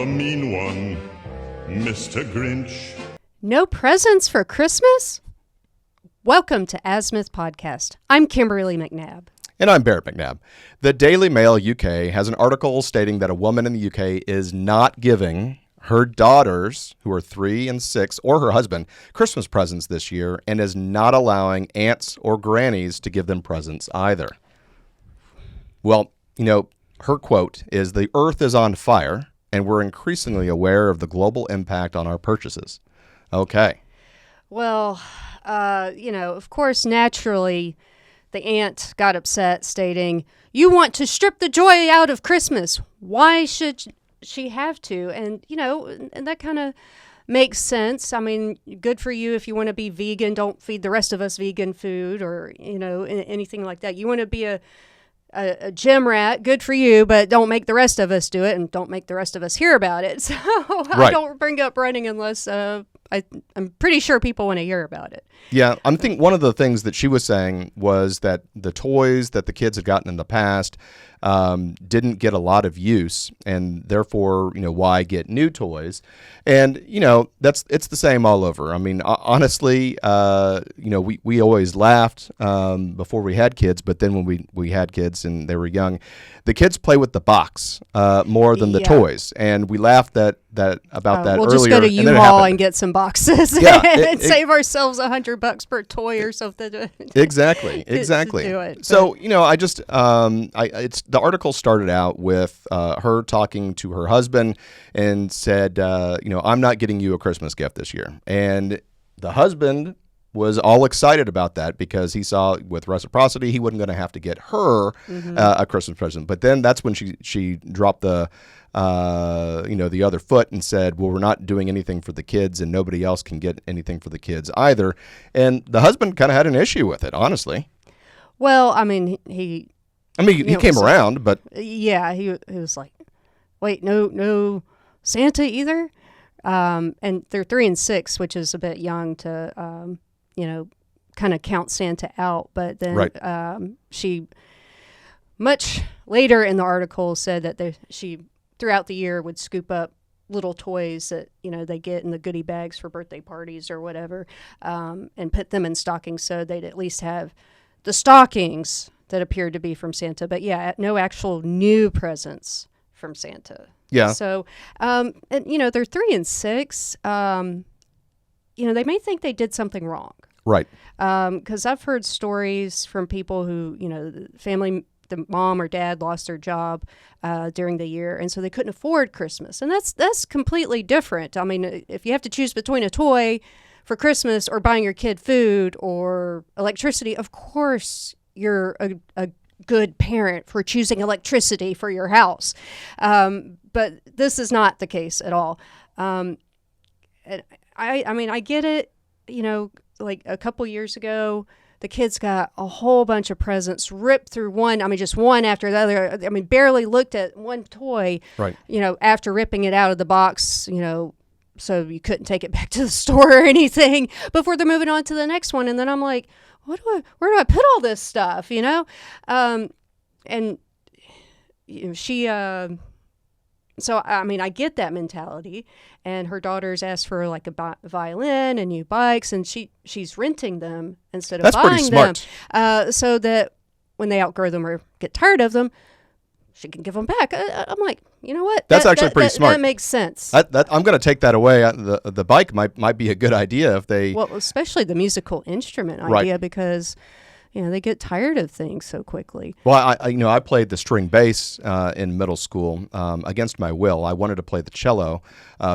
a mean one, Mr. Grinch. No presents for Christmas? Welcome to Azimuth Podcast. I'm Kimberly McNabb. And I'm Barrett McNabb. The Daily Mail UK has an article stating that a woman in the UK is not giving her daughters, who are 3 and 6, or her husband, Christmas presents this year, and is not allowing aunts or grannies to give them presents either. Well, her quote is, "The earth is on fire, and we're increasingly aware of the global impact on our purchases." Okay. Well, of course, naturally, the aunt got upset, stating, "You want to strip the joy out of Christmas. Why should she have to?" And, and that kind of makes sense. I mean, good for you if you want to be vegan. Don't feed the rest of us vegan food or, anything like that. You want to be a gym rat, good for you, but don't make the rest of us do it and don't make the rest of us hear about it. So I don't bring up running unless I'm pretty sure people want to hear about it. Yeah, I think one of the things that she was saying was that the toys that the kids had gotten in the past didn't get a lot of use, and therefore, why get new toys? And it's the same all over. I mean, honestly, we always laughed before we had kids, but then when we had kids and they were young, the kids play with the box more than the toys, and we laughed about that we'll earlier. Just go to U-Haul and get some boxes and save ourselves $100 per toy or something. Exactly. To do it. So the article started out with her talking to her husband and said, "I'm not getting you a Christmas gift this year," and the husband was all excited about that because he saw with reciprocity he wasn't going to have to get her a Christmas present. But then that's when she dropped the other foot and said, "Well, we're not doing anything for the kids, and nobody else can get anything for the kids either." And the husband kind of had an issue with it, honestly. Well, I mean, he came around, but yeah, he was like, "Wait, no Santa either." And they're 3 and 6, which is a bit young to kind of count Santa out. But then she much later in the article said that she throughout the year would scoop up little toys that they get in the goodie bags for birthday parties or whatever, and put them in stockings so they'd at least have the stockings that appeared to be from Santa. But yeah, no actual new presents from Santa. Yeah. So, and they're 3 and 6. They may think they did something wrong. Right. Because I've heard stories from people who, the mom or dad lost their job during the year, and so they couldn't afford Christmas. And that's completely different. I mean, if you have to choose between a toy for Christmas or buying your kid food or electricity, of course you're a good parent for choosing electricity for your house. But this is not the case at all. I get it. Like a couple years ago, the kids got a whole bunch of presents ripped through one. I mean, just one after the other. I mean, barely looked at one toy, right. After ripping it out of the box, so you couldn't take it back to the store or anything before they're moving on to the next one. And then I'm like, where do I put all this stuff, and she, so, I mean, I get that mentality, and her daughters asked for like a violin and new bikes, and she's renting them instead of buying them, so that when they outgrow them or get tired of them, she can give them back. I'm like, you know what? That's actually pretty smart. That makes sense. I'm going to take that away. The bike might be a good idea if they... Well, especially the musical instrument idea, because... they get tired of things so quickly. Well, I played the string bass in middle school against my will. I wanted to play the cello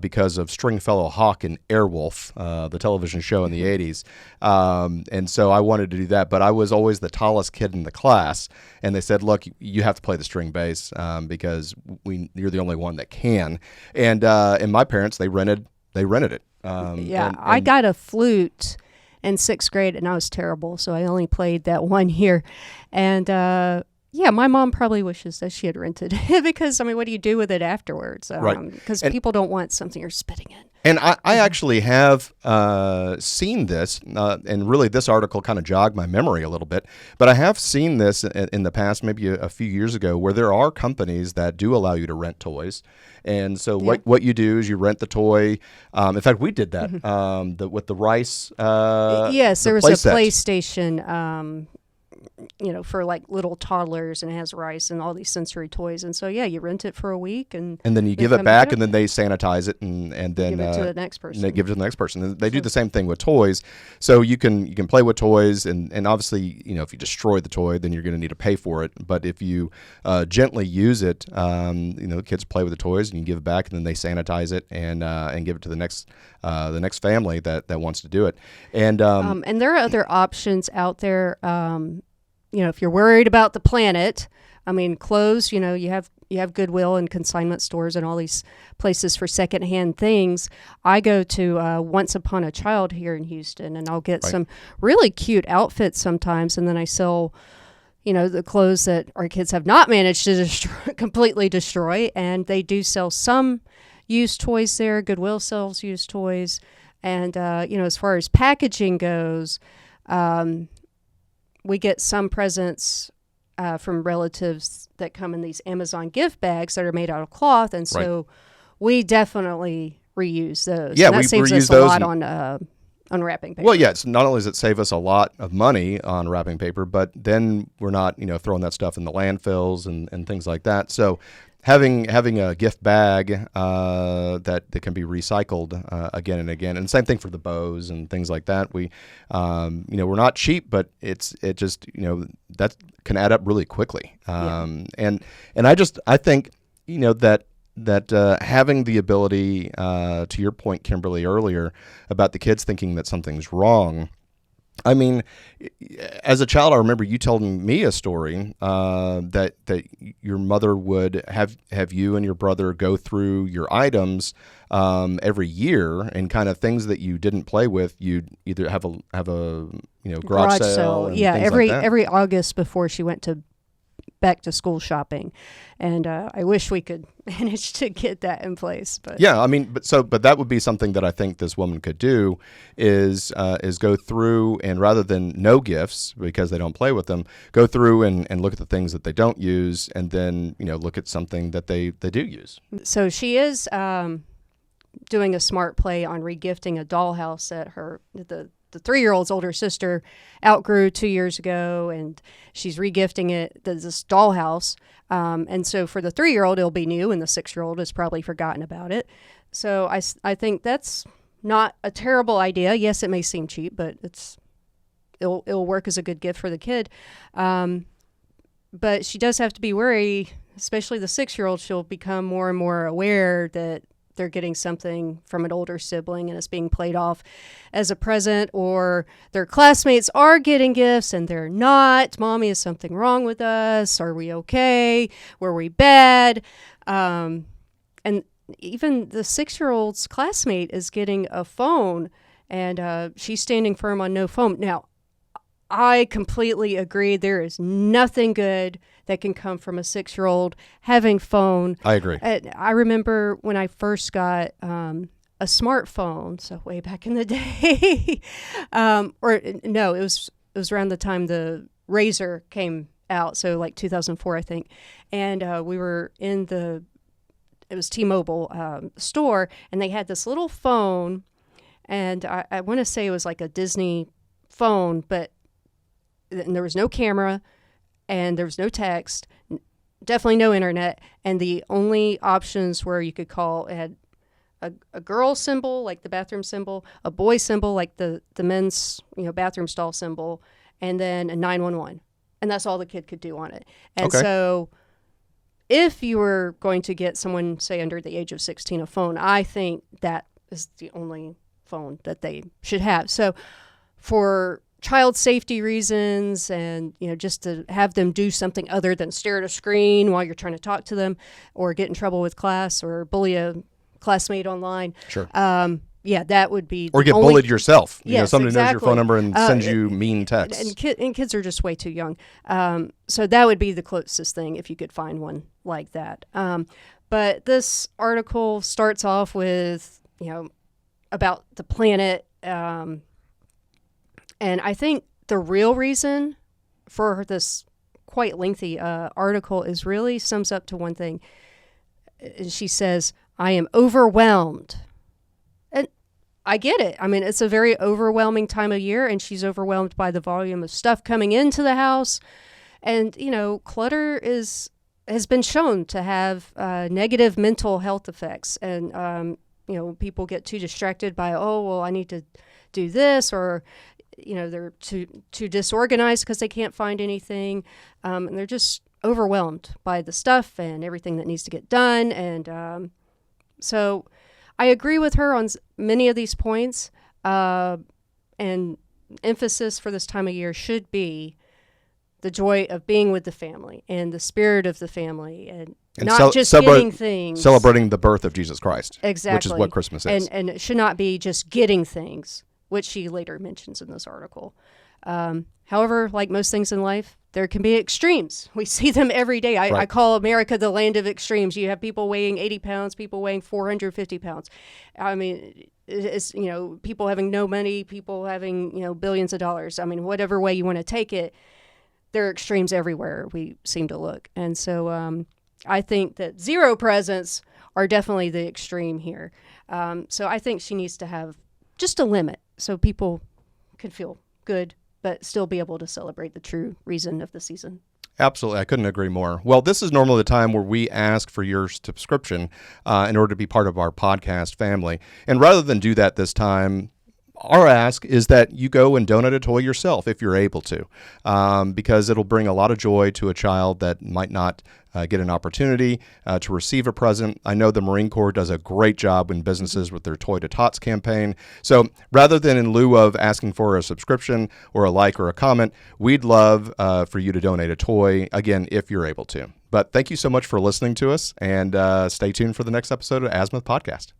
because of Stringfellow Hawk and Airwolf, the television show in the 80s. And so I wanted to do that, but I was always the tallest kid in the class. And they said, "Look, you have to play the string bass because you're the only one that can." And my parents, they rented it. I got a flute in 6th grade, and I was terrible, so I only played that one year. And Yeah, my mom probably wishes that she had rented it because, I mean, what do you do with it afterwards? Right. Because And- people don't want something you're spitting in. And I actually have seen this, and really this article kind of jogged my memory a little bit, but I have seen this in the past, maybe a few years ago, where there are companies that do allow you to rent toys. And so what you do is you rent the toy. In fact, we did that with the Rice. Yes, the there was a playset. PlayStation, for like little toddlers, and it has Rice and all these sensory toys. And so, yeah, you rent it for a week, and And then you they give come it back, get and then they sanitize it, and then give it to the next person. They give it to the next person. And they do the same thing with toys. So you can play with toys, and obviously, if you destroy the toy, then you're going to need to pay for it. But if you gently use it, the kids play with the toys, and you give it back, and then they sanitize it and give it to the next family that wants to do it. And And there are other options out there. If you're worried about the planet, I mean, clothes. You have Goodwill and consignment stores and all these places for secondhand things. I go to Once Upon a Child here in Houston, and I'll get some really cute outfits sometimes, and then I sell, the clothes that our kids have not managed to completely destroy, and they do sell some used toys there. Goodwill sells used toys, and as far as packaging goes. We get some presents from relatives that come in these Amazon gift bags that are made out of cloth, and so we definitely reuse those. Yeah, and that we saves reuse us a those lot on wrapping paper. Well, yeah, it's not only does it save us a lot of money on wrapping paper, but then we're not, throwing that stuff in the landfills and things like that. So having a gift bag that can be recycled again and again, and same thing for the bows and things like that. We, we're not cheap, but it just that can add up really quickly. And I think that having the ability, to your point, Kimberly, earlier about the kids thinking that something's wrong. I mean, as a child, I remember you telling me a story that your mother would have you and your brother go through your items every year, and kind of things that you didn't play with. You'd either have a garage sale. And yeah, things every like that. every August before she went back to school shopping, and I wish we could manage to get that in place. But yeah, I mean, but that would be something that I think this woman could do is go through, and rather than no gifts because they don't play with them, go through and look at the things that they don't use, and then look at something that they do use. So she is doing a smart play on regifting a dollhouse that the 3-year-old's older sister outgrew 2 years ago, and she's regifting it, this dollhouse. And so for the 3-year-old, it'll be new, and the 6-year-old has probably forgotten about it. So I think that's not a terrible idea. Yes, it may seem cheap, but it'll work as a good gift for the kid. But she does have to be wary, especially the 6-year-old. She'll become more and more aware that they're getting something from an older sibling and it's being played off as a present, or their classmates are getting gifts and they're not. Mommy, is something wrong with us? Are we okay? Were we bad? And even the 6-year-old's classmate is getting a phone, and she's standing firm on no phone. Now, I completely agree. There is nothing good that can come from a 6-year-old having phone. I agree. I remember when I first got a smartphone, so way back in the day, it was around the time the Razor came out, so like 2004, I think, and we were in it was T-Mobile store, and they had this little phone, and I want to say it was like a Disney phone, but and there was no camera, and there was no text, definitely no internet, and the only options were you could call, it had a girl symbol, like the bathroom symbol, a boy symbol, like the men's bathroom stall symbol, and then a 911. And that's all the kid could do on it. And so if you were going to get someone, say, under the age of 16 a phone, I think that is the only phone that they should have. So for child safety reasons, and just to have them do something other than stare at a screen while you're trying to talk to them, or get in trouble with class, or bully a classmate online. Sure. that would be Or the get only- bullied yourself. You know, Yes, somebody knows your exactly. phone number and sends you mean texts. And kids are just way too young. So that would be the closest thing if you could find one like that. But this article starts off with, about the planet. And I think the real reason for this quite lengthy article is really sums up to one thing. She says, I am overwhelmed. And I get it. I mean, it's a very overwhelming time of year, and she's overwhelmed by the volume of stuff coming into the house. And, clutter has been shown to have negative mental health effects. And, people get too distracted by, I need to do this, or, they're too disorganized because they can't find anything. And they're just overwhelmed by the stuff and everything that needs to get done. And so I agree with her on many of these points. And emphasis for this time of year should be the joy of being with the family and the spirit of the family, and not just getting things. Celebrating the birth of Jesus Christ. Exactly. Which is what Christmas is. And it should not be just getting things, which she later mentions in this article. However, like most things in life, there can be extremes. We see them every day. I call America the land of extremes. You have people weighing 80 pounds, people weighing 450 pounds. I mean, it's, people having no money, people having, billions of dollars. I mean, whatever way you want to take it, there are extremes everywhere we seem to look. And so I think that 0 presents are definitely the extreme here. So I think she needs to have just a limit so people can feel good, but still be able to celebrate the true reason of the season. Absolutely. I couldn't agree more. Well, this is normally the time where we ask for your subscription in order to be part of our podcast family. And rather than do that this time, our ask is that you go and donate a toy yourself if you're able to, because it'll bring a lot of joy to a child that might not get an opportunity to receive a present. I know the Marine Corps does a great job in businesses with their Toy to Tots campaign. So rather than in lieu of asking for a subscription or a like or a comment, we'd love for you to donate a toy, again, if you're able to. But thank you so much for listening to us, and stay tuned for the next episode of Azimuth Podcast.